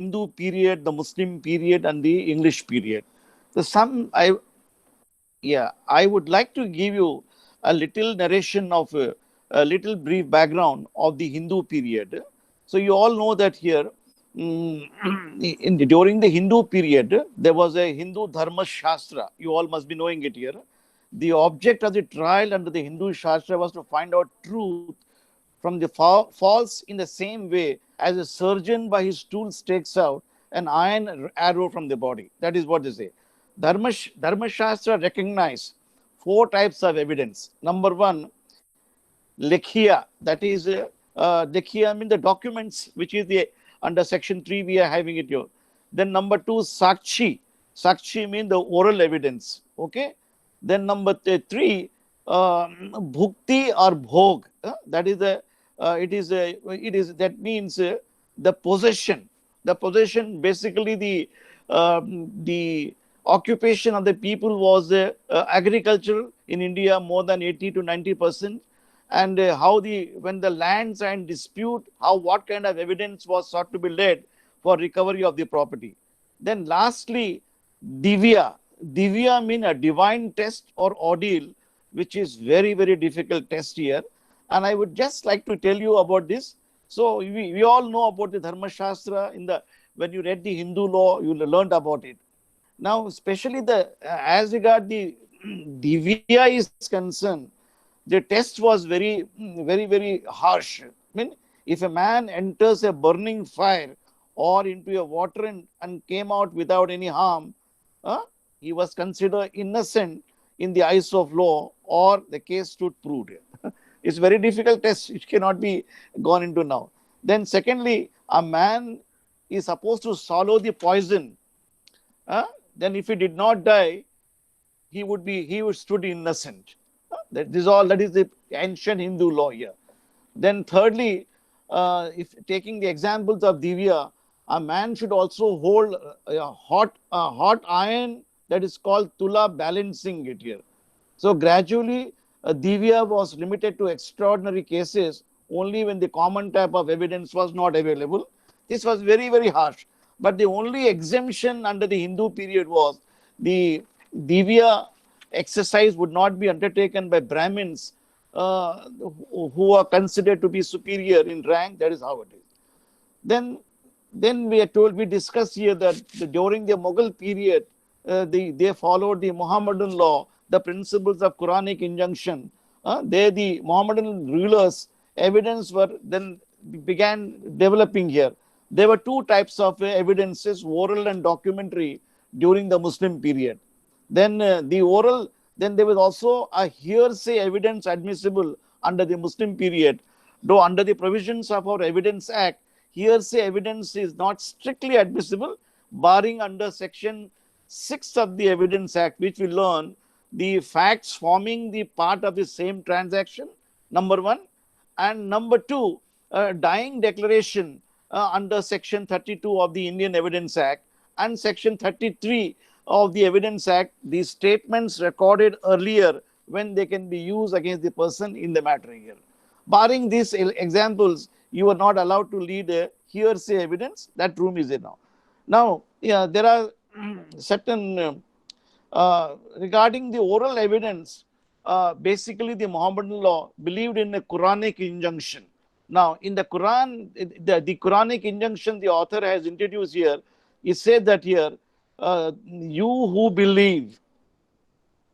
Hindu period, the Muslim period, and the English period. So I would like to give you a little narration of a little brief background of the Hindu period. So you all know that here, during the Hindu period, there was a Hindu Dharma Shastra. You all must be knowing it here. The object of the trial under the Hindu Shastra was to find out truth from the false in the same way as a surgeon by his tools takes out an iron arrow from the body. That is what they say. Dharma Shastra recognized four types of evidence. Number one, Lekhya, that is, Lekhya means the documents, which is the under section 3, we are having it here. Then number two, Sakshi. Sakshi means the oral evidence. Okay. Then number three, Bhukti or Bhog. That is that means the possession. The possession, basically the occupation of the people was agriculture in India, more than 80 to 90%. And how when the lands are in dispute, what kind of evidence was sought to be laid for recovery of the property. Then lastly, Divya. Divya means a divine test or ordeal, which is very, very difficult test here. And I would just like to tell you about this. So we all know about the Dharma Shastra. When you read the Hindu law, you learned about it. Now, especially as regard the Divya is concerned, the test was very harsh. I mean, if a man enters a burning fire or into a water and came out without any harm, uh, he was considered innocent in the eyes of law, or the case stood proved. It's very difficult test. It cannot be gone into now. Then secondly, a man is supposed to swallow the poison. Then if he did not die, he would stood innocent. That is the ancient Hindu law here. Then thirdly, if taking the examples of Divya, a man should also hold a hot iron, that is called Tula, balancing it here. So gradually, Divya was limited to extraordinary cases only when the common type of evidence was not available. This was very harsh. But the only exemption under the Hindu period was the Divya exercise would not be undertaken by Brahmins who are considered to be superior in rank. That is how it is. Then we discussed here that during the Mughal period, they followed the Muhammadan law, the principles of Quranic injunction. The Muhammadan rulers' evidence were then began developing here. There were two types of evidences, oral and documentary, during the Muslim period. Then then there was also a hearsay evidence admissible under the Muslim period. Though under the provisions of our Evidence Act, hearsay evidence is not strictly admissible, barring under section 6 of the Evidence Act, which we learn the facts forming the part of the same transaction, number one, and number two, dying declaration under section 32 of the Indian Evidence Act and section 33 of the Evidence Act, these statements recorded earlier when they can be used against the person in the matter here. Barring these examples, you are not allowed to lead a hearsay evidence. That room is there now. Now, there are certain regarding the oral evidence. Basically, the Muhammadan law believed in a Quranic injunction. Now, in the Quran, the Quranic injunction the author has introduced here, he said that here, you who believe,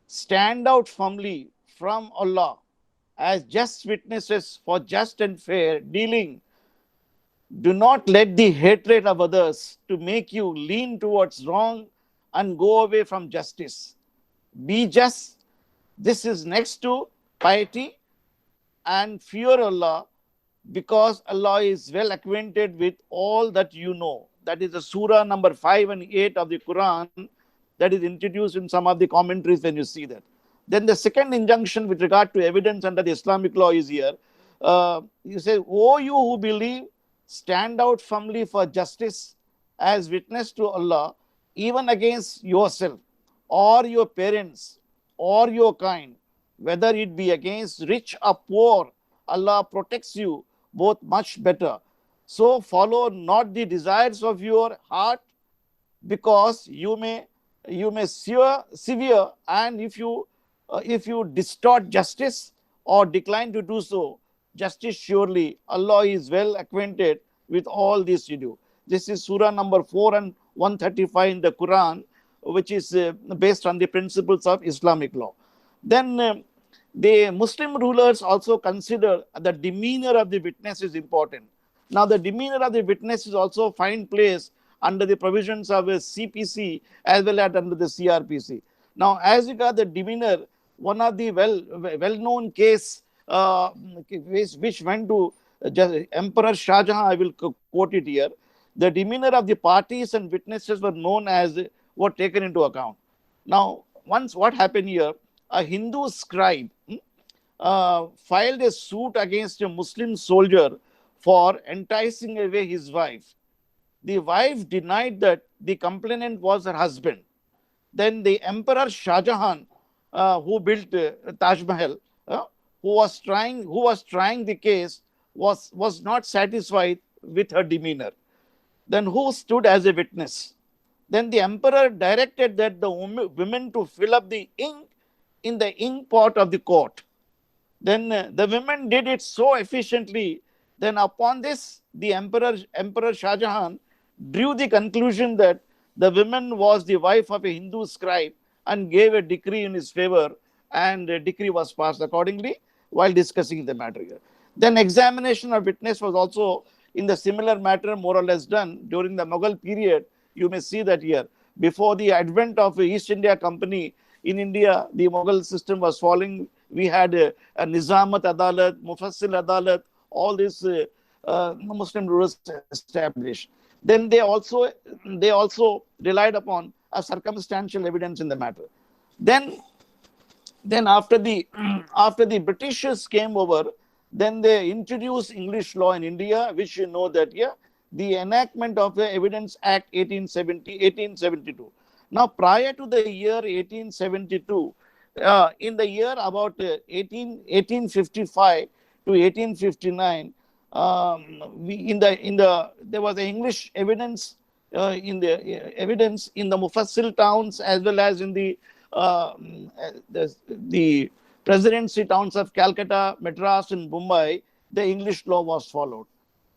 stand out firmly from Allah as just witnesses for just and fair dealing. Do not let the hatred of others to make you lean towards wrong and go away from justice. Be just. This is next to piety and fear Allah, because Allah is well acquainted with all that you know. That is the surah number 5 and 8 of the Quran that is introduced in some of the commentaries when you see that. Then the second injunction with regard to evidence under the Islamic law is here. You say, "O you who believe, stand out firmly for justice as witness to Allah, even against yourself or your parents or your kind, whether it be against rich or poor. Allah protects you both much better. So follow not the desires of your heart, because you may severe, and if you distort justice or decline to do so, justice surely Allah is well acquainted with all this you do. This is surah number 4 and 135 in the Quran, which is based on the principles of Islamic law. Then the Muslim rulers also consider the demeanor of the witness is important. Now, the demeanor of the witness is also find place under the provisions of a CPC as well as under the CRPC. Now, as regard the demeanor, one of the well-known case which went to Emperor Shah Jahan, I will quote it here. The demeanor of the parties and witnesses were taken into account. Now, once what happened here, a Hindu scribe filed a suit against a Muslim soldier for enticing away his wife. The wife denied that the complainant was her husband. Then the Emperor Shah Jahan, who built Taj Mahal, who was trying the case, was not satisfied with her demeanor. Then who stood as a witness? Then the emperor directed that the women to fill up the ink in the ink pot of the court. Then the women did it so efficiently. Then upon this, the Emperor Shah Jahan drew the conclusion that the woman was the wife of a Hindu scribe and gave a decree in his favor, and a decree was passed accordingly while discussing the matter here. Then examination of witness was also in the similar matter more or less done during the Mughal period. You may see that here. Before the advent of the East India Company in India, the Mughal system was falling. We had a Nizamat Adalat, Mufassil Adalat, all these Muslim rulers established. Then they also relied upon a circumstantial evidence in the matter. Then then after the after the Britishers came over, then they introduced English law in India, which you know that, yeah, the enactment of the Evidence Act 1872. Now, prior to the year 1872, in the year about 1855 to 1859, there was an English evidence in the Mufassil towns as well as in the presidency towns of Calcutta, Madras, and Mumbai. The English law was followed.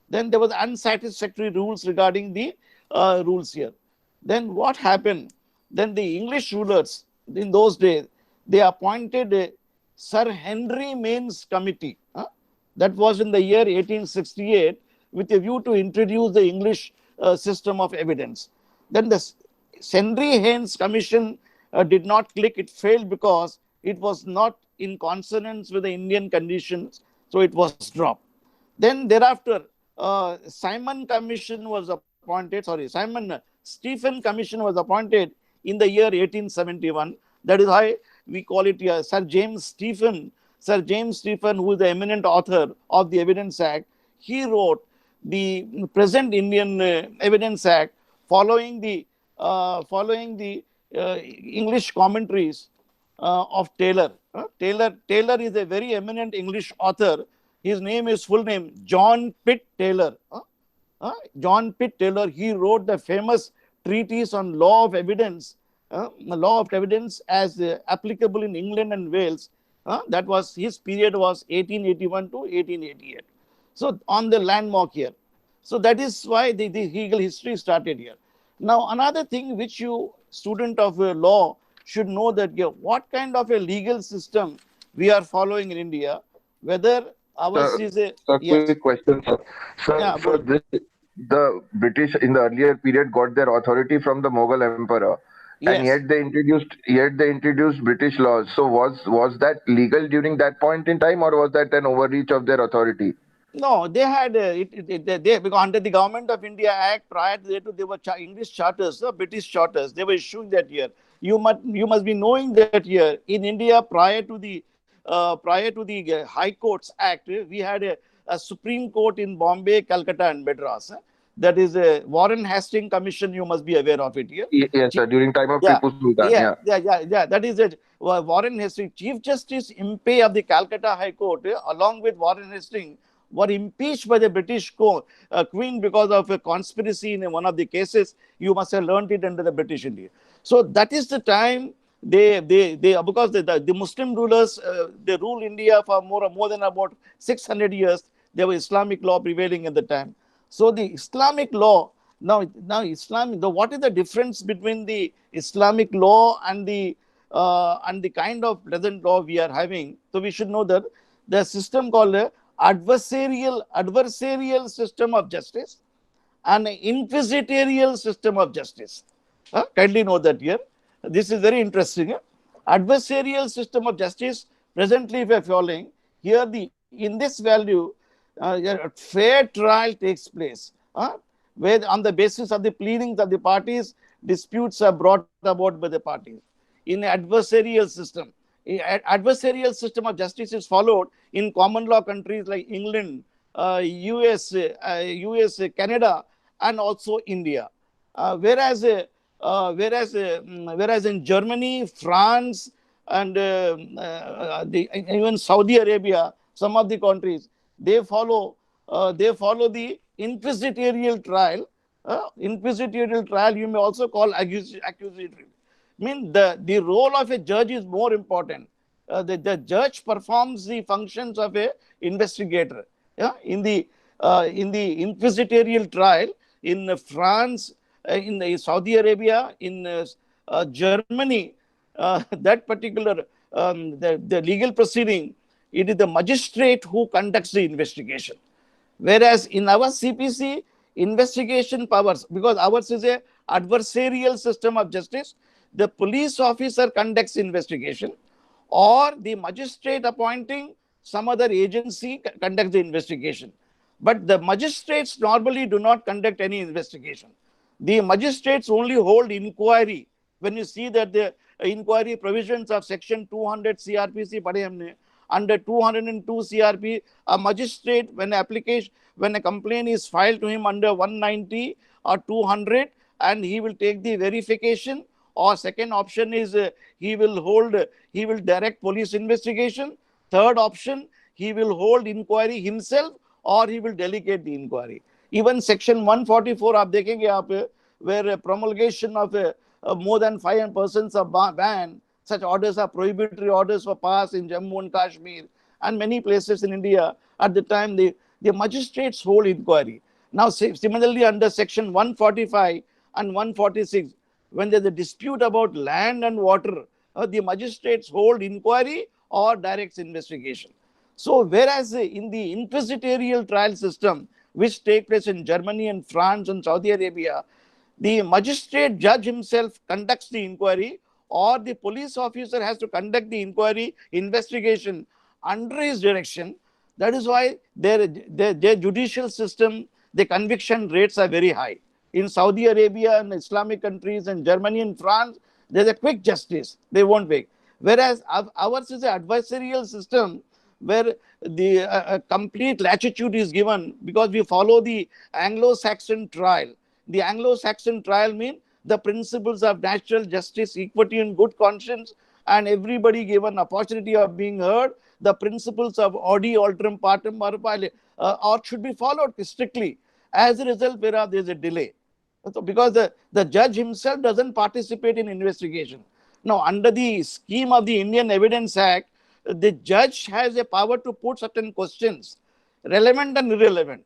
Then there was unsatisfactory rules regarding the rules here. Then what happened? Then the English rulers in those days, they appointed a Sir Henry Mains Committee. That was in the year 1868 with a view to introduce the English system of evidence. Then the Henry Haynes Commission did not click. It failed because it was not in consonance with the Indian conditions, so it was dropped. Then thereafter, Simon Stephen Commission was appointed in the year 1871. That is why we call it Sir James Stephen. Sir James Stephen, who is the eminent author of the Evidence Act, he wrote the present Indian Evidence Act following the English commentaries of Taylor. Taylor is a very eminent English author. His full name, John Pitt Taylor. John Pitt Taylor, he wrote the famous treatise on law of evidence, as applicable in England and Wales. That was his period was 1881 to 1888. So on the landmark here. So that is why the legal history started here. Now another thing which you student of law should know that what kind of a legal system we are following in India, whether ours is a quick yes, question, sir. yeah, So the British in the earlier period got their authority from the Mughal emperor, and yes. yet they introduced British laws. So was that legal during that point in time, or was that an overreach of their authority? No, they had because under the Government of India Act prior to that, there were English charters, British charters. They were issuing that here. You must be knowing that here in India prior to the High Courts Act, we had a Supreme Court in Bombay, Calcutta, and Madras. That is a Warren Hastings Commission. You must be aware of it here. Yes, sir. During time of Yeah, Tipu Sultan, yeah, yeah. yeah. That is it. Warren Hastings, Chief Justice Impey of the Calcutta High Court, along with Warren Hastings, were impeached by the British Queen because of a conspiracy in one of the cases. You must have learned it under the British India. So that is the time they because the Muslim rulers they ruled India for more than about 600 years. There was Islamic law prevailing at the time. So the Islamic law now Islam. What is the difference between the Islamic law and the kind of present law we are having? So we should know that the system called adversarial system of justice and inquisitorial system of justice. Kindly know that here. This is very interesting. Adversarial system of justice, presently, if we are following, here in this value, a fair trial takes place, where on the basis of the pleadings of the parties, disputes are brought about by the parties. In adversarial system, adversarial system of justice is followed in common law countries like England, US, Canada, and also India. Whereas in Germany, France, and even Saudi Arabia, some of the countries, they follow the inquisitorial trial. Inquisitorial trial you may also call accusatory. Mean the role of a judge is more important. The judge performs the functions of a investigator. Yeah, in the inquisitorial trial in France, in Saudi Arabia, in Germany, that particular the legal proceeding, it is the magistrate who conducts the investigation. Whereas in our CPC, investigation powers, because ours is a adversarial system of justice, the police officer conducts investigation, or the magistrate appointing some other agency conducts the investigation. But the magistrates normally do not conduct any investigation. The magistrates only hold inquiry. When you see that the inquiry provisions of section 200 CRPC under 202 CRP, a magistrate, when a complaint is filed to him under 190 or 200, and he will take the verification. Or second option is he will direct police investigation. Third option, he will hold inquiry himself, or he will delegate the inquiry. Even section 144 आप देखेंगे आप, where promulgation of more than 5% of ban, such orders are prohibitory orders were passed in Jammu and Kashmir and many places in India. At the time, the magistrates hold inquiry. Now, similarly, under section 145 and 146, when there's a dispute about land and water, the magistrates hold inquiry or directs investigation. So, whereas in the inquisitorial trial system, which take place in Germany and France and Saudi Arabia, the magistrate judge himself conducts the inquiry, or the police officer has to conduct the inquiry investigation under his direction. That is why their judicial system, the conviction rates are very high. In Saudi Arabia and Islamic countries and Germany and France, there's a quick justice. They won't wait. Whereas ours is an adversarial system where the complete latitude is given, because we follow the Anglo-Saxon trial. The Anglo-Saxon trial means the principles of natural justice, equity, and good conscience, and everybody given opportunity of being heard. The principles of audi alterum partem or should be followed strictly. As a result, whereas there is a delay, because the judge himself doesn't participate in investigation. Now, under the scheme of the Indian Evidence Act, the judge has a power to put certain questions, relevant and irrelevant.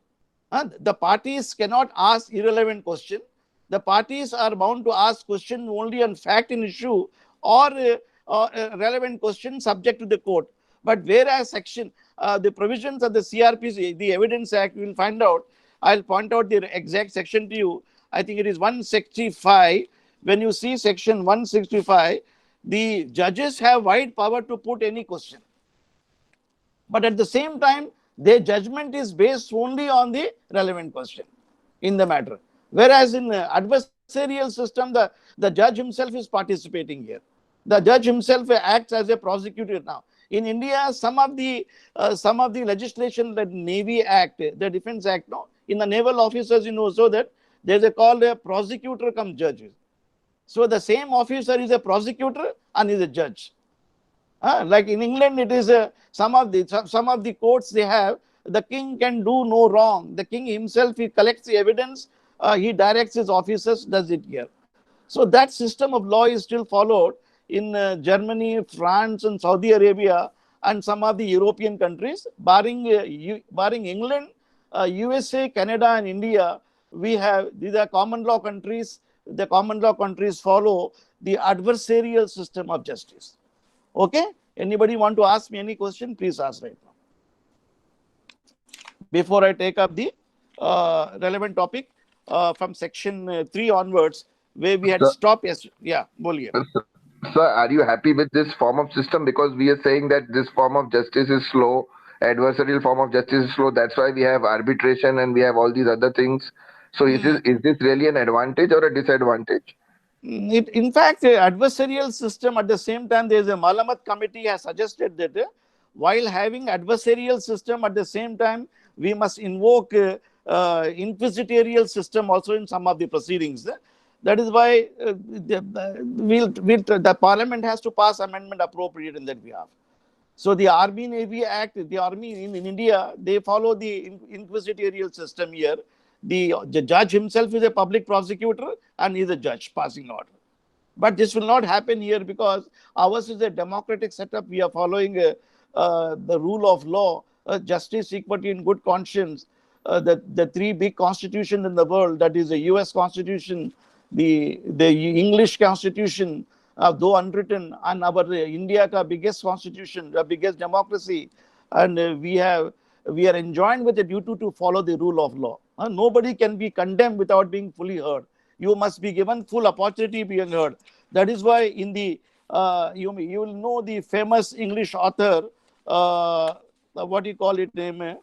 The parties cannot ask irrelevant question. The parties are bound to ask question only on fact in issue, or relevant question subject to the court. But whereas the provisions of the CRPC, the Evidence Act, we will find out. I'll point out the exact section to you. I think it is 165. When you see section 165, the judges have wide power to put any question. But at the same time, their judgment is based only on the relevant question in the matter. Whereas in adversarial system, the judge himself is participating here. The judge himself acts as a prosecutor now. In India, some of the legislation, the Navy Act, the Defense Act, no, in the naval officers, you know, so that there's called a prosecutor come judge. So the same officer is a prosecutor and is a judge. Like in England, it is some of the courts they have the king can do no wrong. The king himself, he collects the evidence, he directs his officers, does it here. So that system of law is still followed in Germany, France, and Saudi Arabia, and some of the European countries, barring England, USA, Canada, and India. We have these are common law countries. The common law countries follow the adversarial system of justice. Okay. Anybody want to ask me any question? Please ask right now. Before I take up the relevant topic from section 3 onwards, where we had So, stopped. Yes, yeah, boliye. sir, are you happy with this form of system? Because we are saying that this form of justice is slow, adversarial form of justice is slow. That's why we have arbitration and we have all these other things. So is this really an advantage or a disadvantage? In fact, adversarial system at the same time, there is a Malamat committee has suggested that while having adversarial system at the same time, we must invoke inquisitorial system also in some of the proceedings. That is why the parliament has to pass amendment appropriate in that behalf. So the Army Navy Act, the Army in India, they follow the inquisitorial system here. The judge himself is a public prosecutor and is a judge passing order. But this will not happen here because ours is a democratic setup. We are following the rule of law, justice, equity, and good conscience. The three big constitutions in the world, that is the US Constitution, the English Constitution, though unwritten, and our India ka biggest constitution, the biggest democracy, and we are enjoined with a duty to follow the rule of law. Nobody can be condemned without being fully heard. You must be given full opportunity being heard. That is why in the you will know the famous English author, what do you call it name?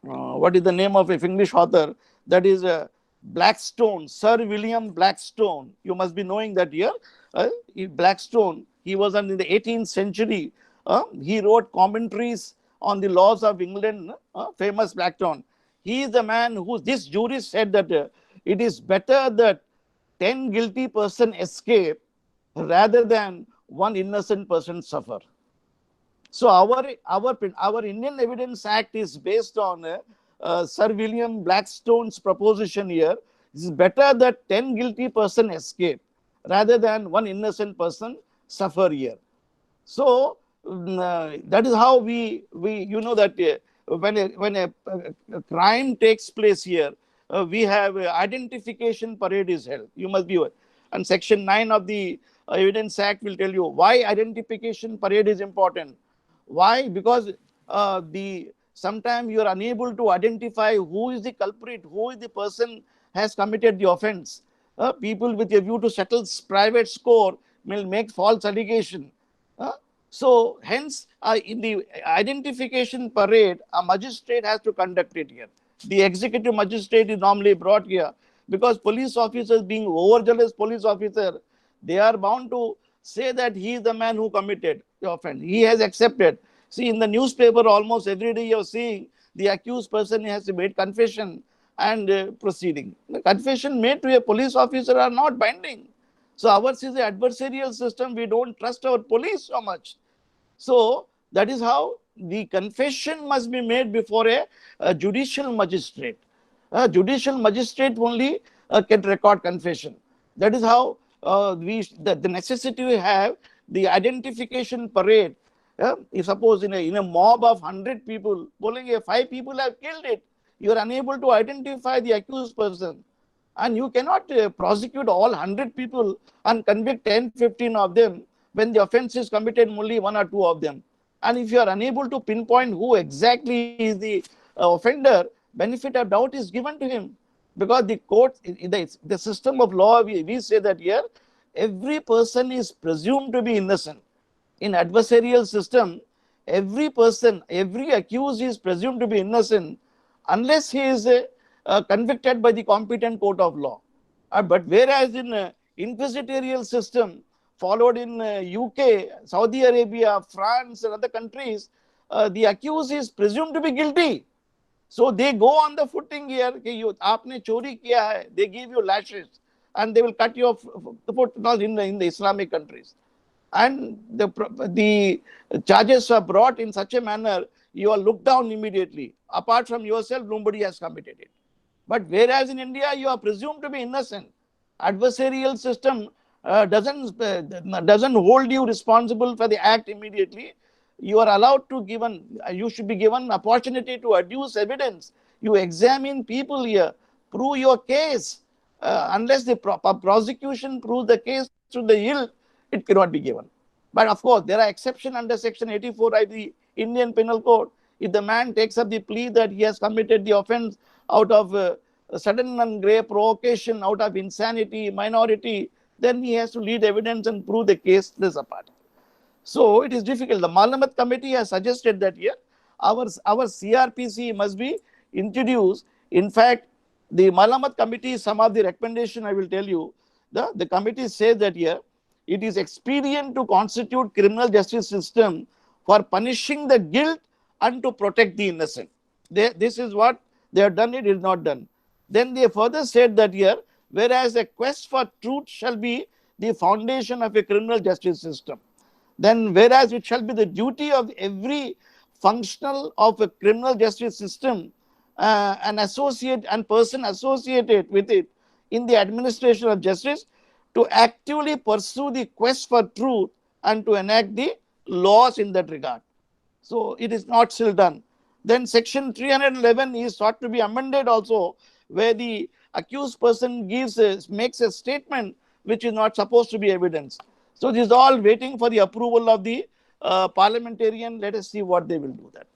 What is the name of a English author? That is Blackstone, Sir William Blackstone. You must be knowing that here. Blackstone, he was in the 18th century. He wrote commentaries on the laws of England, famous Blackstone. He is the man who, this jurist said that it is better that 10 guilty person escape rather than one innocent person suffer. So our Indian Evidence Act is based on Sir William Blackstone's proposition here. It is better that 10 guilty person escape rather than one innocent person suffer here. So that is how we that when a crime takes place here, we have identification parade is held. You must be aware. And Section 9 of the Evidence Act will tell you why identification parade is important. Why? Because the sometimes you are unable to identify who is the culprit, who is the person has committed the offense. People with a view to settle private score will make false allegation. Uh, so hence, in the identification parade, a magistrate has to conduct it here. The executive magistrate is normally brought here because police officers, being overzealous police officer, they are bound to say that he is the man who committed the offense. He has accepted. See, in the newspaper, almost every day you're seeing the accused person has made confession and proceeding. The confession made to a police officer are not binding. So ours is an adversarial system. We don't trust our police so much. So that is how the confession must be made before a judicial magistrate. A judicial magistrate only can record confession. That is how the necessity we have the identification parade. If suppose in a mob of 100 people, only 5 people have killed it, you are unable to identify the accused person. And you cannot prosecute all 100 people and convict 10, 15 of them when the offense is committed only 1 or 2 of them. And if you are unable to pinpoint who exactly is the offender, benefit of doubt is given to him. Because the court, the system of law, we say that here, every person is presumed to be innocent. In adversarial system, every person, every accused is presumed to be innocent unless he is convicted by the competent court of law. But whereas in inquisitorial system followed in UK, Saudi Arabia, France, and other countries, the accused is presumed to be guilty. So they go on the footing here, aapne chori kiya hai, they give you lashes and they will cut your foot in the Islamic countries. And the charges are brought in such a manner, you are looked down immediately. Apart from yourself, nobody has committed it. But whereas in India, you are presumed to be innocent. Adversarial system doesn't hold you responsible for the act immediately. You are allowed to given. You should be given opportunity to adduce evidence. You examine people here, prove your case. Unless the prosecution proves the case to the hilt, it cannot be given. But of course, there are exceptions under Section 84 of the Indian Penal Code. If the man takes up the plea that he has committed the offence out of sudden and grave provocation, out of insanity, minority, then he has to lead evidence and prove the case this apart. So it is difficult. The Malamat committee has suggested that here our CRPC must be introduced. In fact, the Malamat committee, some of the recommendation I will tell you, the committee says that here it is expedient to constitute criminal justice system for punishing the guilt and to protect the innocent. This is what they have done, it is not done. Then they further said that here, whereas a quest for truth shall be the foundation of a criminal justice system, then whereas it shall be the duty of every functional of a criminal justice system and associate and person associated with it in the administration of justice to actively pursue the quest for truth and to enact the laws in that regard. So it is not still done. Then section 311 is sought to be amended also, where the accused person makes a statement which is not supposed to be evidence. So this is all waiting for the approval of the parliamentarian. Let us see what they will do that.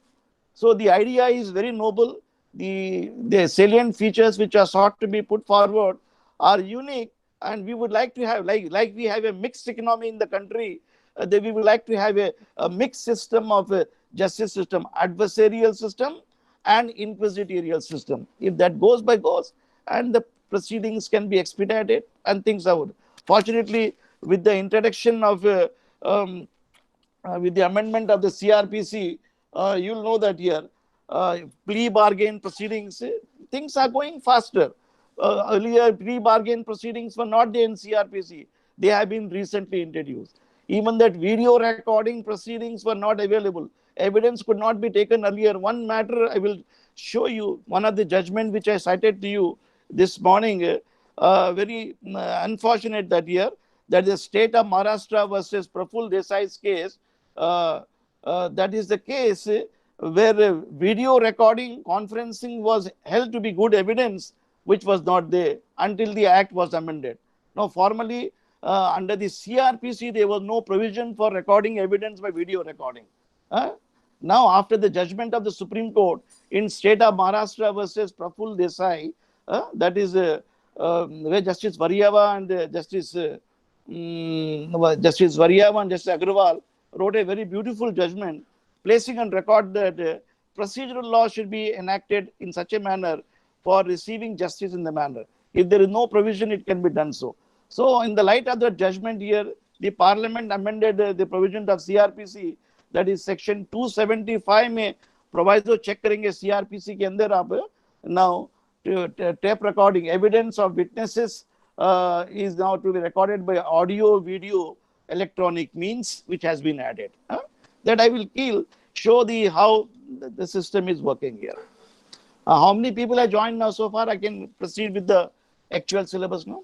So the idea is very noble. The salient features which are sought to be put forward are unique, and we would like to have, like we have a mixed economy in the country, we would like to have a mixed system of a justice system, adversarial system and inquisitorial system. If that goes by goes, and the proceedings can be expedited and things are good. Fortunately, with the introduction of with the amendment of the CRPC, you'll know that here plea bargain proceedings, things are going faster. Earlier, plea bargain proceedings were not there in CRPC. They have been recently introduced. Even that video recording proceedings were not available. Evidence could not be taken earlier. One matter I will show you, one of the judgment which I cited to you this morning, very unfortunate that here, that the state of Maharashtra versus Praful Desai's case, that is the case where video recording conferencing was held to be good evidence, which was not there until the act was amended. Now, formally, under the CRPC, there was no provision for recording evidence by video recording. Now, after the judgment of the Supreme Court in state of Maharashtra versus Praful Desai, that is where Justice Varyava and Justice Varyava and Justice Agrawal wrote a very beautiful judgment, placing on record that procedural law should be enacted in such a manner for receiving justice in the manner. If there is no provision, it can be done so. So, in the light of the judgment here, the Parliament amended the provision of CRPC, that is section 275 में proviso check करेंगे CRPC के अंदर आप now tape recording evidence of witnesses is now to be recorded by audio, video, electronic means, which has been added. That I will show the how the system is working here. How many people have joined now so far? I can proceed with the actual syllabus now.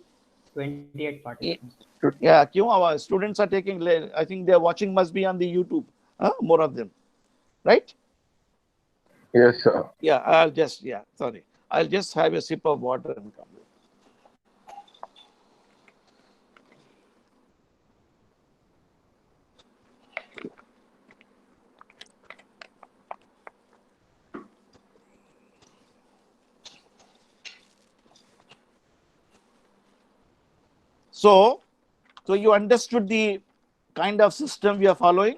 28 participants. Yeah, our students are taking, I think their watching must be on the YouTube, more of them, right? Yes, sir. Yeah, I'll just have a sip of water and come. So you understood the kind of system we are following,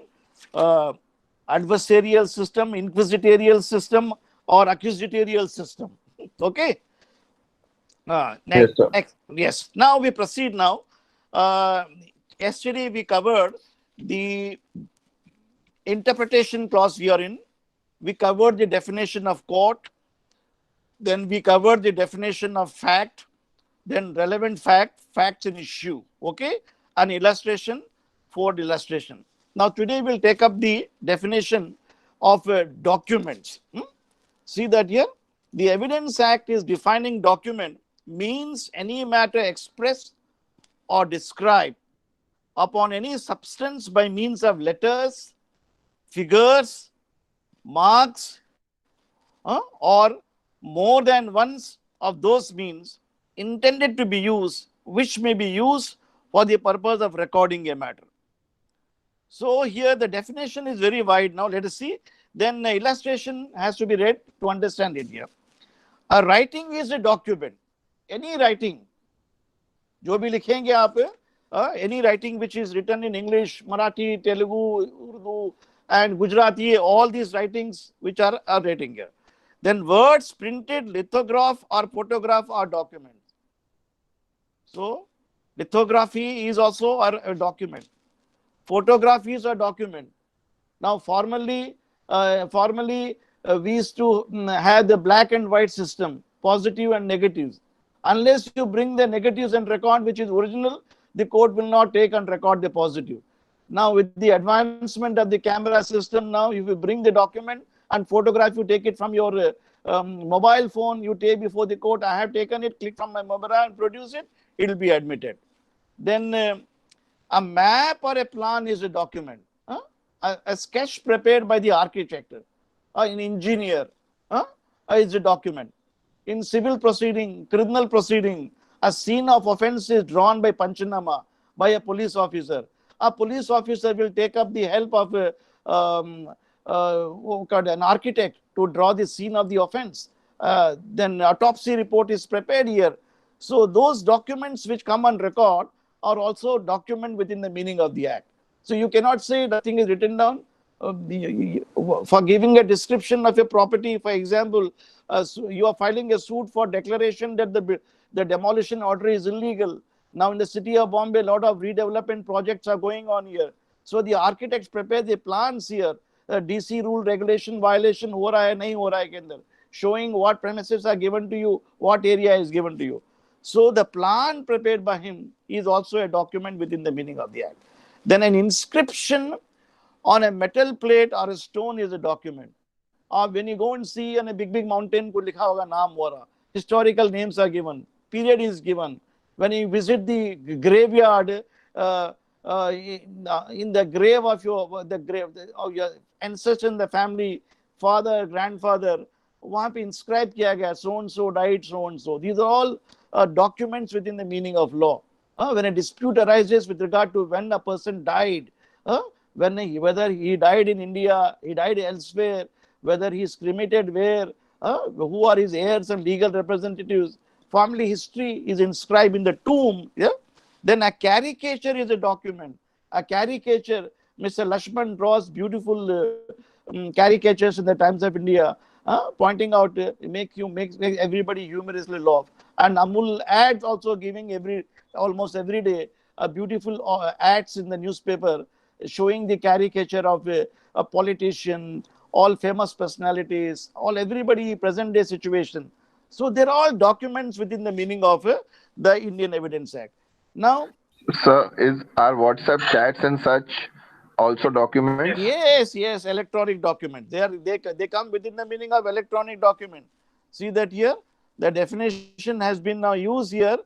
adversarial system, inquisitorial system, or accusatorial system. Okay. Yes, sir. Yes. Now we proceed now. Yesterday we covered the interpretation clause we are in. We covered the definition of court. Then we covered the definition of fact. Then relevant facts in issue. Okay. An illustration for illustration. Now today we'll take up the definition of documents. See that here? The Evidence Act is defining document means any matter expressed or described upon any substance by means of letters, figures, marks, or more than once of those means intended to be used, which may be used for the purpose of recording a matter. So here the definition is very wide. Now let us see. Then illustration has to be read to understand it here. A writing is a document. Any writing, जो भी लिखेंगे आप, any writing which is written in English, Marathi, Telugu, Urdu, and Gujarati, all these writings which are writing here. Then words printed, lithograph or photograph are documents. So lithography is also a document. Photography is a document. Now formerly we used to have the black and white system, positive and negatives. Unless you bring the negatives and record which is original, the court will not take and record the positive. Now with the advancement of the camera system, now if you bring the document and photograph, you take it from your mobile phone, you take before the court, I have taken it, click from my mobile and produce it, it will be admitted. Then a map or a plan is a document. A sketch prepared by the architect, an engineer, is a document. In civil proceeding, criminal proceeding, a scene of offense is drawn by Panchanama, by a police officer. A police officer will take up the help of an architect to draw the scene of the offense. Then autopsy report is prepared here. So those documents which come on record are also document within the meaning of the act. So you cannot say nothing is written down. For giving a description of a property, for example, you are filing a suit for declaration that the demolition order is illegal. Now in the city of Bombay, a lot of redevelopment projects are going on here. So the architects prepare the plans here, DC rule regulation violation ho raha hai, nahi ho raha hai ke andar, showing what premises are given to you, what area is given to you. So the plan prepared by him is also a document within the meaning of the act. Then an inscription on a metal plate or a stone is a document. Or when you go and see on a big mountain, कुछ लिखा होगा नाम वगैरह, historical names are given, period is given. When you visit the graveyard, in the grave of your ancestor in the family, father, grandfather, वहाँ पे inscribe किया गया, so and so died, so and so. These are all documents within the meaning of law. When a dispute arises with regard to when a person died, whether he died in India, he died elsewhere, whether he is cremated where, who are his heirs and legal representatives, family history is inscribed in the tomb. Yeah? Then a caricature is a document. A caricature, Mr. Lashman draws beautiful caricatures in the Times of India, pointing out, make everybody humorously laugh. And Amul ads also giving almost every day beautiful ads in the newspaper showing the caricature of a politician, all famous personalities, all everybody present day situation. So they're all documents within the meaning of the Indian Evidence Act. Now, Sir, is our WhatsApp chats and such also documents? yes, electronic document. They come within the meaning of electronic document. See that here, the definition has been now used here.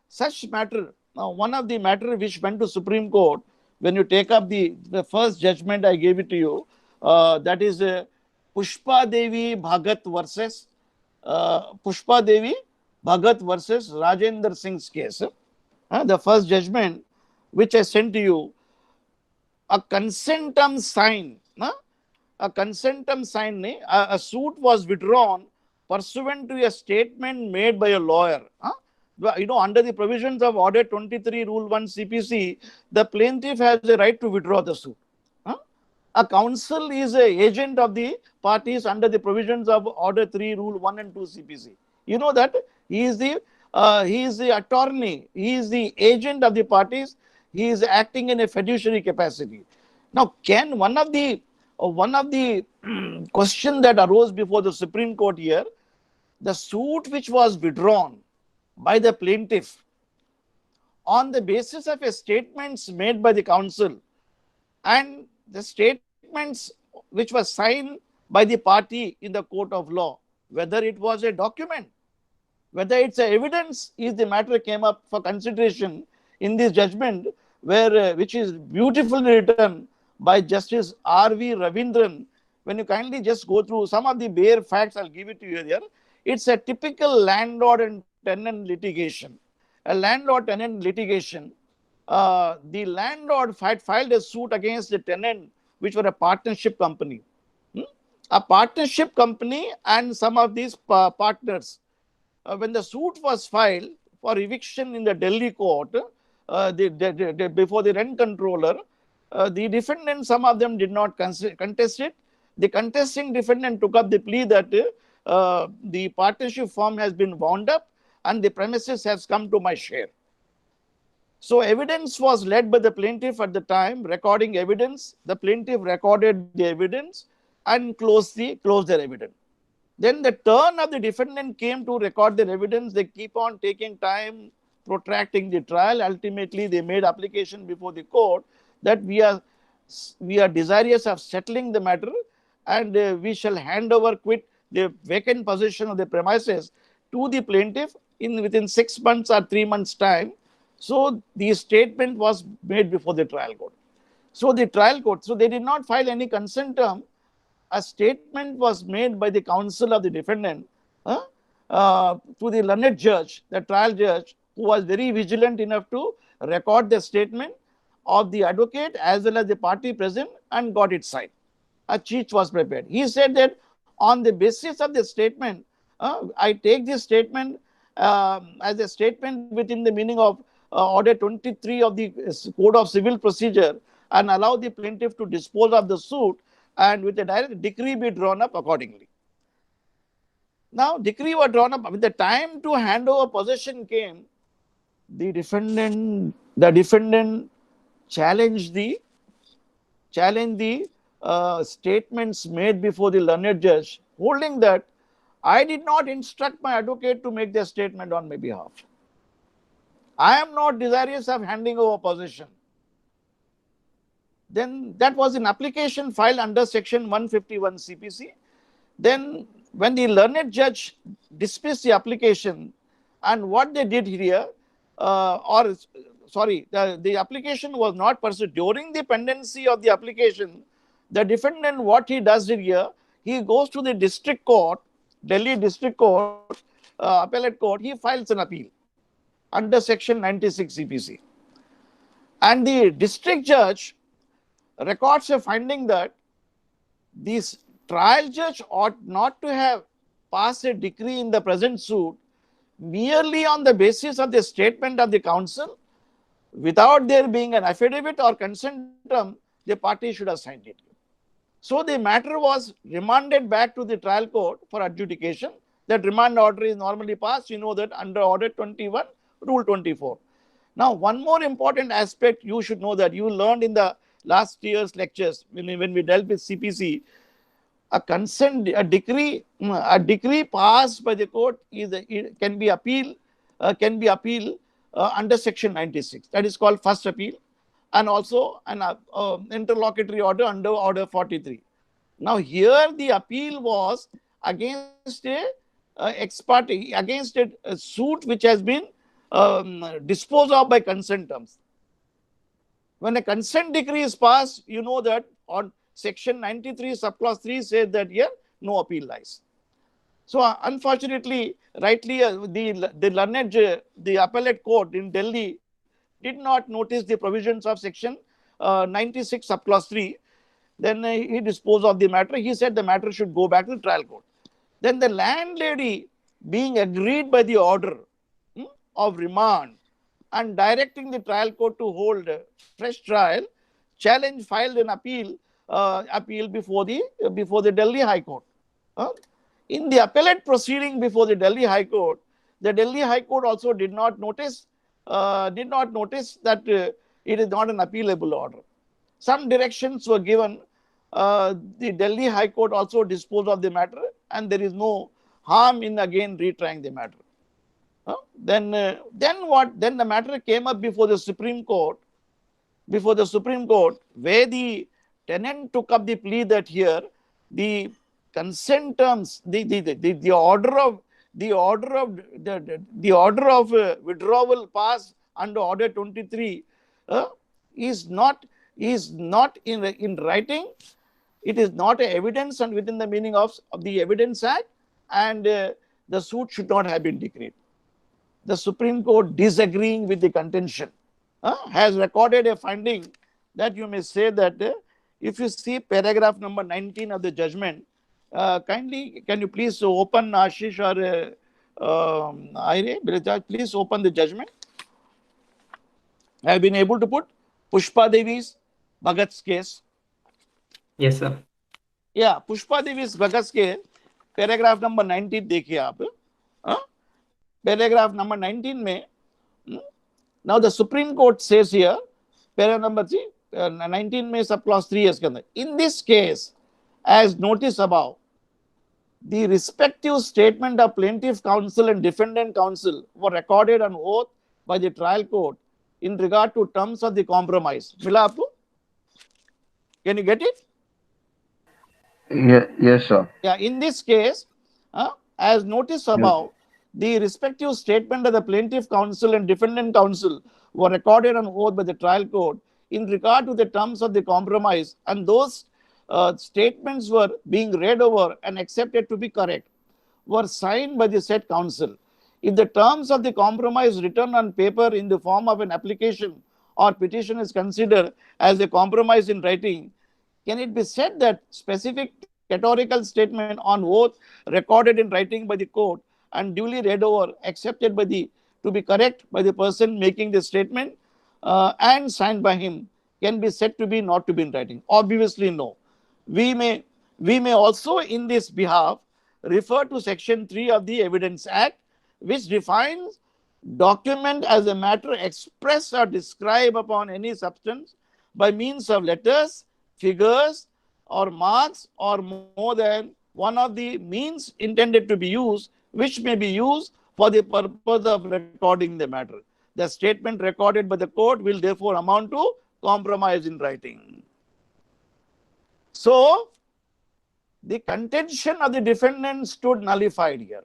Such matter. Now, one of the matter which went to Supreme Court, when you take up the first judgment, I gave it to you. That is Pushpa Devi Bhagat versus Rajendra Singh's case. The first judgment which I sent to you, a consentum sign, a suit was withdrawn pursuant to a statement made by a lawyer. Under the provisions of Order 23, Rule 1 CPC, the plaintiff has a right to withdraw the suit. A counsel is an agent of the parties under the provisions of Order 3, Rule 1 and 2 CPC. You know that he is the attorney, he is the agent of the parties, he is acting in a fiduciary capacity. Now, can one of the question that arose before the Supreme Court here, the suit which was withdrawn by the plaintiff on the basis of a statements made by the counsel, and the statements signed by the party in the court of law, whether it was a document, whether it's a evidence, is the matter came up for consideration in this judgment, where which is beautifully written by Justice R.V. Ravindran. When you kindly just go through some of the bare facts, I'll give it to you here. It's a typical landlord and tenant litigation. A landlord tenant litigation. The landlord filed a suit against the tenant, which were a partnership company. Hmm? A partnership company and some of these partners. When the suit was filed for eviction in the Delhi court, before the rent controller, the defendant, some of them did not contest it. The contesting defendant took up the plea that the partnership firm has been wound up and the premises has come to my share. So evidence was led by the plaintiff at the time, recording evidence. The plaintiff recorded the evidence and closed their evidence. Then the turn of the defendant came to record their evidence. They keep on taking time, protracting the trial. Ultimately, they made application before the court that we are desirous of settling the matter, and we shall hand over quit the vacant possession of the premises to the plaintiff within 6 months or 3 months time. So the statement was made before the trial court. So they did not file any consent term. A statement was made by the counsel of the defendant to the learned judge, the trial judge, who was very vigilant enough to record the statement of the advocate as well as the party present and got it signed. A cheat was prepared. He said that on the basis of the statement, I take this statement as a statement within the meaning of Order 23 of the Code of Civil Procedure, and allow the plaintiff to dispose of the suit, and with a direct decree be drawn up accordingly. Now, decree was drawn up. When the time to hand over possession came, the defendant challenged the statements made before the learned judge, holding that I did not instruct my advocate to make the statement on my behalf. I am not desirous of handing over possession. Then that was an application filed under section 151 CPC. Then when the learned judge dismissed the application, and what they did here, the application was not pursued. During the pendency of the application, the defendant, what he does here, he goes to the district court, Delhi district court, appellate court, he files an appeal under section 96 CPC. And the district judge records a finding that this trial judge ought not to have passed a decree in the present suit merely on the basis of the statement of the counsel, without there being an affidavit or consent term. The party should have signed it. So the matter was remanded back to the trial court for adjudication. That remand order is normally passed, you know that, under Order 21, Rule 24. Now, one more important aspect you should know, that you learned in the last year's lectures when we dealt with CPC. A decree passed by the court can be appealed under section 96. That is called first appeal, and also an interlocutory order under Order 43. Now, here the appeal was against against a suit which has been disposed of by consent terms. When a consent decree is passed, you know that on section 93 subclause 3 says that here no appeal lies. So unfortunately, rightly, the appellate court in Delhi did not notice the provisions of section 96 subclause 3. Then he disposed of the matter. He said the matter should go back to the trial court. Then the landlady, being agreed by the order of remand and directing the trial court to hold a fresh trial, filed an appeal before the Delhi High Court. In the appellate proceeding before the Delhi High Court also did not notice that it is not an appealable order. Some directions were given. The Delhi High Court also disposed of the matter, and there is no harm in again retrying the matter. Then the matter came up before the Supreme Court, where the tenant took up the plea that here the consent terms, the order of the order of withdrawal passed under Order 23 uh, is not in writing. It is not a evidence and within the meaning of the Evidence Act, and the suit should not have been decreed. The Supreme Court, disagreeing with the contention, has recorded a finding that you may say that if you see paragraph number 19 of the judgment, kindly can you please open, Ashish or Aire, please open the judgment. I have been able to put Pushpa Devi's Bhagat's case. Yes, sir. Yeah, Pushpa Devi's Bhagat's case, paragraph number 19 देखिए आप. Paragraph number 19 में, now the Supreme Court says here, paragraph number 3, 19 में सब clause 3 है इसके अंदर. In this case, as noticed above, the respective statement of plaintiff counsel and defendant counsel were recorded on oath by the trial court in regard to terms of the compromise. मिला आपको? Can you get it? Yes, sir. Yeah, in this case, as noticed above, the respective statement of the plaintiff counsel and defendant counsel were recorded on oath by the trial court in regard to the terms of the compromise, and those statements were being read over and accepted to be correct, were signed by the said counsel. If the terms of the compromise written on paper in the form of an application or petition is considered as a compromise in writing, can it be said that specific categorical statement on oath recorded in writing by the court and duly read over, accepted by the to be correct by the person making the statement and signed by him, can be said to be not to be in writing? Obviously, no. We may also in this behalf refer to Section 3 of the Evidence Act, which defines document as a matter expressed or described upon any substance by means of letters, figures, or marks, or more than one of the means intended to be used, which may be used for the purpose of recording the matter. The statement recorded by the court will therefore amount to compromise in writing. So, the contention of the defendant stood nullified here.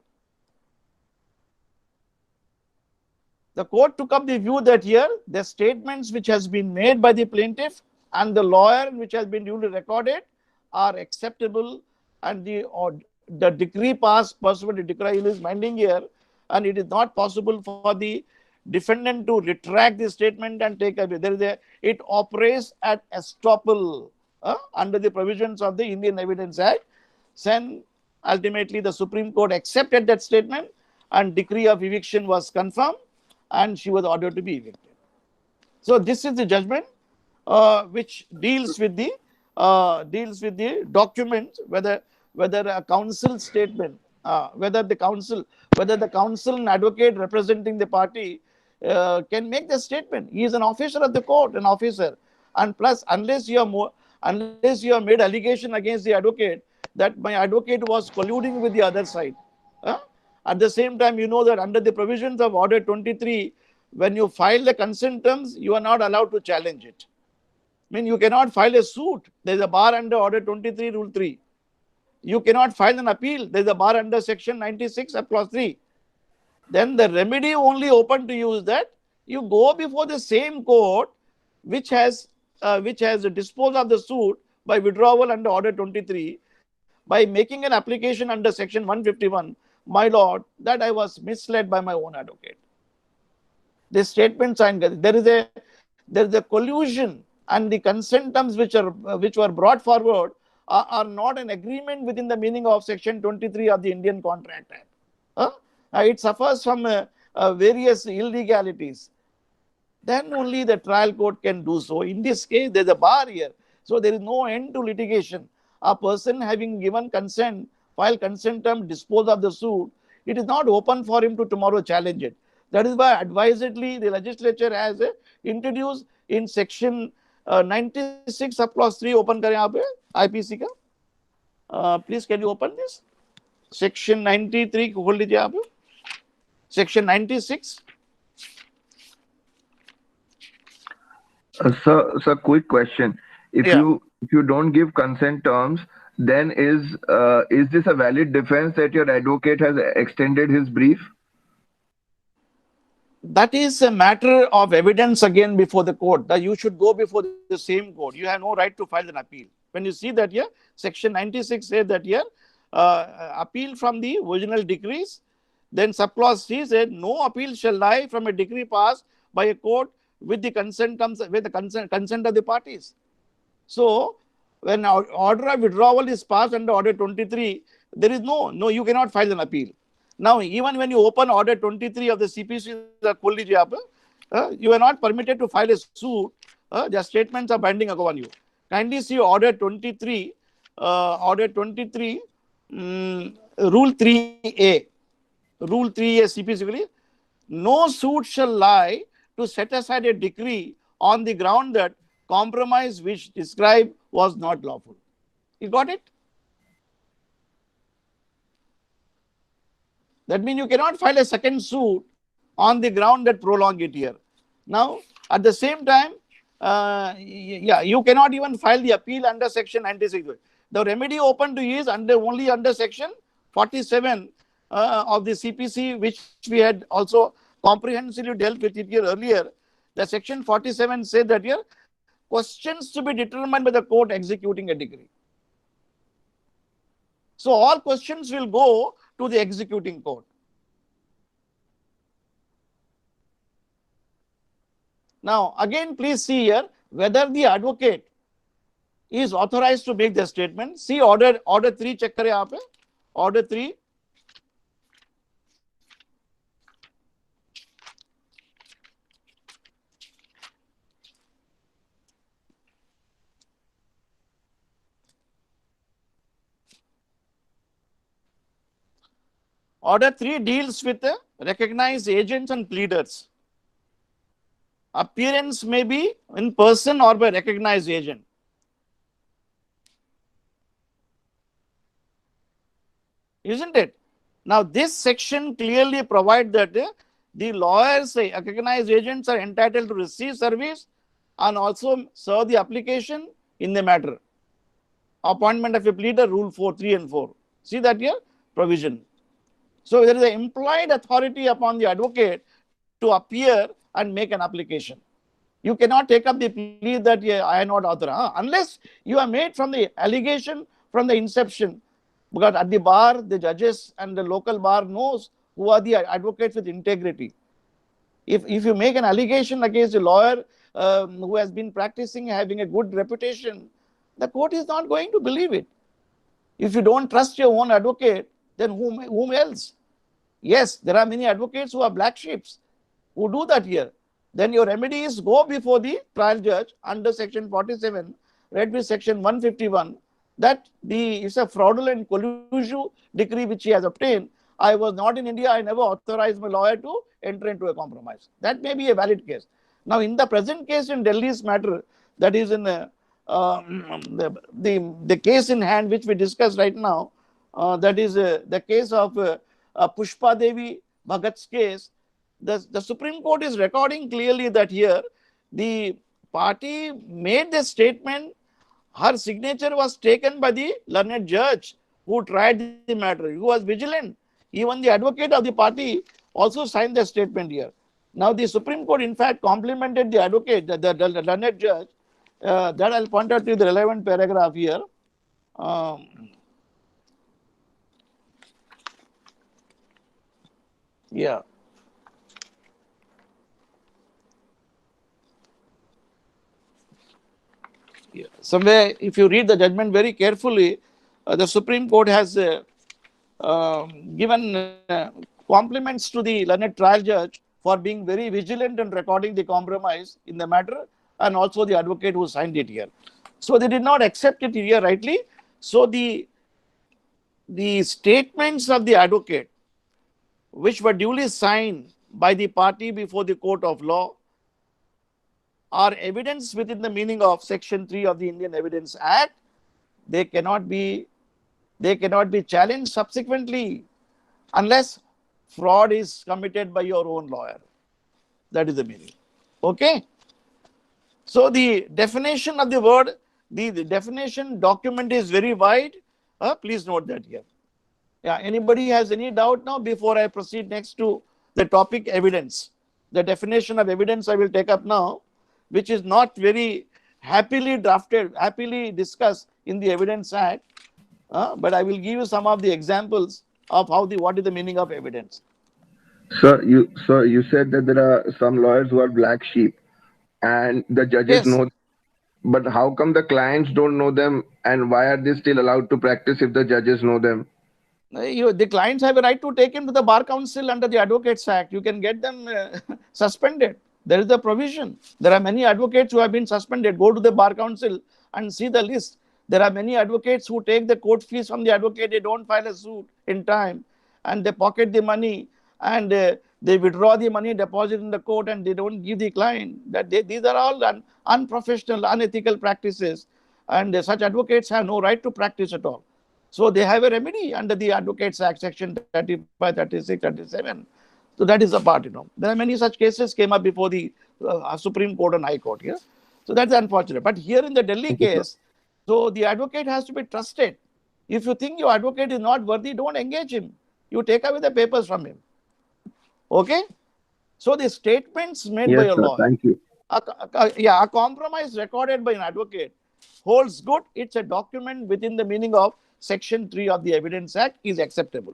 The court took up the view that here the statements which has been made by the plaintiff and the lawyer which has been duly recorded are acceptable, and the decree passed pursuant to decree is binding here, and it is not possible for the defendant to retract the statement and take away. It operates at estoppel under the provisions of the Indian Evidence Act. Then ultimately the Supreme Court accepted that statement and decree of eviction was confirmed and she was ordered to be evicted. So this is the judgment which deals with the documents, whether a counsel statement, whether the counsel and advocate representing the party can make the statement. He is an officer of the court, an officer, and plus unless you have made allegation against the advocate that my advocate was colluding with the other side. At the same time, you know that under the provisions of Order 23, when you file the consent terms, you are not allowed to challenge it. I mean, you cannot file a suit. There is a bar under Order 23, Rule 3. You cannot file an appeal. There is a bar under Section 96 of Clause 3. Then the remedy only open to you is that you go before the same court which has disposed of the suit by withdrawal under Order 23 by making an application under Section 151. My lord, that I was misled by my own advocate. The statement signed, there is a collusion, and the consent terms which were brought forward are not an agreement within the meaning of Section 23 of the Indian Contract Act. It suffers from various illegalities. Then only the trial court can do so. In this case, there is a bar here. So there is no end to litigation. A person having given consent, file consent term, dispose of the suit, it is not open for him to tomorrow challenge it. That is why advisedly the legislature has introduced in Section 96 of Clause 3, open करें आप IPC का. Please can you open this? Section 93 खोल लीजिए आप. Section 96. Sir, quick question. If Yeah. if you don't give consent terms, then is this a valid defense that your advocate has extended his brief? That is a matter of evidence again before the court. That you should go before the same court. You have no right to file an appeal. When you see that here, Section 96 says that here, appeal from the original decrees. Then subclause C said no appeal shall lie from a decree passed by a court with the consent of the parties. So, when order of withdrawal is passed under Order 23, there is no, you cannot file an appeal. Now, even when you open Order 23 of the CPC, the Kolli Jab, you are not permitted to file a suit. The statements are binding upon you. Kindly see Order 23, Order 23, Rule 3A. Rule 3A CPC, no suit shall lie to set aside a decree on the ground that compromise which described was not lawful. You got it? That means you cannot file a second suit on the ground that prolong it here. Now, at the same time, you cannot even file the appeal under Section 96. The remedy open to you is only under Section 47 of the CPC, which we had also comprehensively dealt with it here earlier. The Section 47 said that here questions to be determined by the court executing a decree. So all questions will go to the executing court. Now, again, please see here whether the advocate is authorized to make the statement. See order 3 check kare aap. Order 3. Order 3 deals with recognized agents and pleaders. Appearance may be in person or by recognized agent. Isn't it? Now, this section clearly provides that the lawyers, recognized agents, are entitled to receive service and also serve the application in the matter. Appointment of a pleader, Rule 4, 3 and 4. See that here? Provision. So, there is an implied authority upon the advocate to appear and make an application. You cannot take up the plea that I am not authorized unless you are made from the allegation from the inception. Because at the bar, the judges and the local bar knows who are the advocates with integrity. If you make an allegation against a lawyer who has been practicing, having a good reputation, the court is not going to believe it. If you don't trust your own advocate, then whom else? Yes, there are many advocates who are black sheep who do that here. Then your remedy is go before the trial judge under Section 47, read with Section 151, that it's a fraudulent collusive decree which he has obtained. I was not in India, I never authorized my lawyer to enter into a compromise. That may be a valid case. Now, in the present case in Delhi's matter, that is in the case in hand which we discussed right now, that is the case of Pushpa Devi Bhagat's case. The Supreme Court is recording clearly that here the party made the statement. Her signature was taken by the learned judge who tried the matter. He was vigilant. Even the advocate of the party also signed the statement here. Now, the Supreme Court, in fact, complimented the advocate, the learned judge. That I'll point out to you the relevant paragraph here. Yeah. Somewhere, if you read the judgment very carefully, the Supreme Court has given compliments to the learned trial judge for being very vigilant in recording the compromise in the matter, and also the advocate who signed it here. So they did not accept it here rightly. So the statements of the advocate, which were duly signed by the party before the court of law, are evidence within the meaning of Section 3 of the Indian Evidence Act. They cannot be challenged subsequently unless fraud is committed by your own lawyer. That is the meaning. Okay. So the definition of the word The definition document is very wide. Please note that here. Yeah, anybody has any doubt now before I proceed next to the topic evidence? The definition of evidence I will take up now, which is not very happily drafted, happily discussed in the Evidence Act, but I will give you some of the examples of how the what is the meaning of evidence. Sir, you said that there are some lawyers who are black sheep, and the judges Yes, know. But how come the clients don't know them, and why are they still allowed to practice if the judges know them? the clients have a right to take him to the bar council under the Advocates Act. You can get them suspended. There is the provision. There are many advocates who have been suspended. Go to the bar council and see the list. There are many advocates who take the court fees from the advocate. They don't file a suit in time, and they pocket the money, and they withdraw the money, deposit in the court, and they don't give the client. These are all unprofessional, unethical practices, and such advocates have no right to practice at all. So they have a remedy under the Advocates Act, section 35, 36, 37. So that is the part. There are many such cases came up before the Supreme Court and High Court here. So that's unfortunate. But here in the Delhi Thank you, sir. case, so the advocate has to be trusted. If you think your advocate is not worthy, don't engage him. You take away the papers from him. Okay? So the statements made by Yes, a sir. lawyer, Thank you. a compromise recorded by an advocate holds good. It's a document within the meaning of Section 3 of the Evidence Act is acceptable.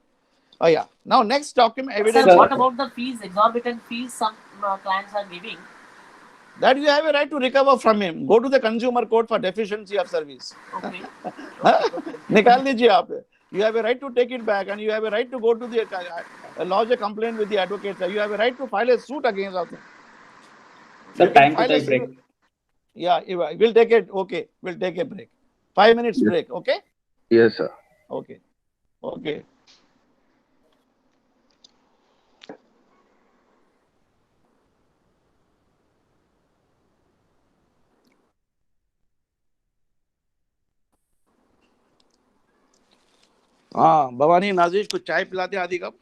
Oh yeah. Now next document Sir, evidence what Sir, about the fees, exorbitant fees some clients are giving? that you have a right to recover from him. Go to the consumer court for deficiency of service. Okay. Okay, okay. निकाल दीजिए आप. You have a right to take it back, and you have a right to go to the lodge a complaint with the advocate. You have a right to file a suit against them. sir, You can time to file a take break. suit. Yeah, we'll take it. Okay, we'll take a break. 5 minutes Yes, break. Okay. yes, sir. Okay. Okay. हाँ भवानी नाजिश कुछ चाय पिलाते आदि cup.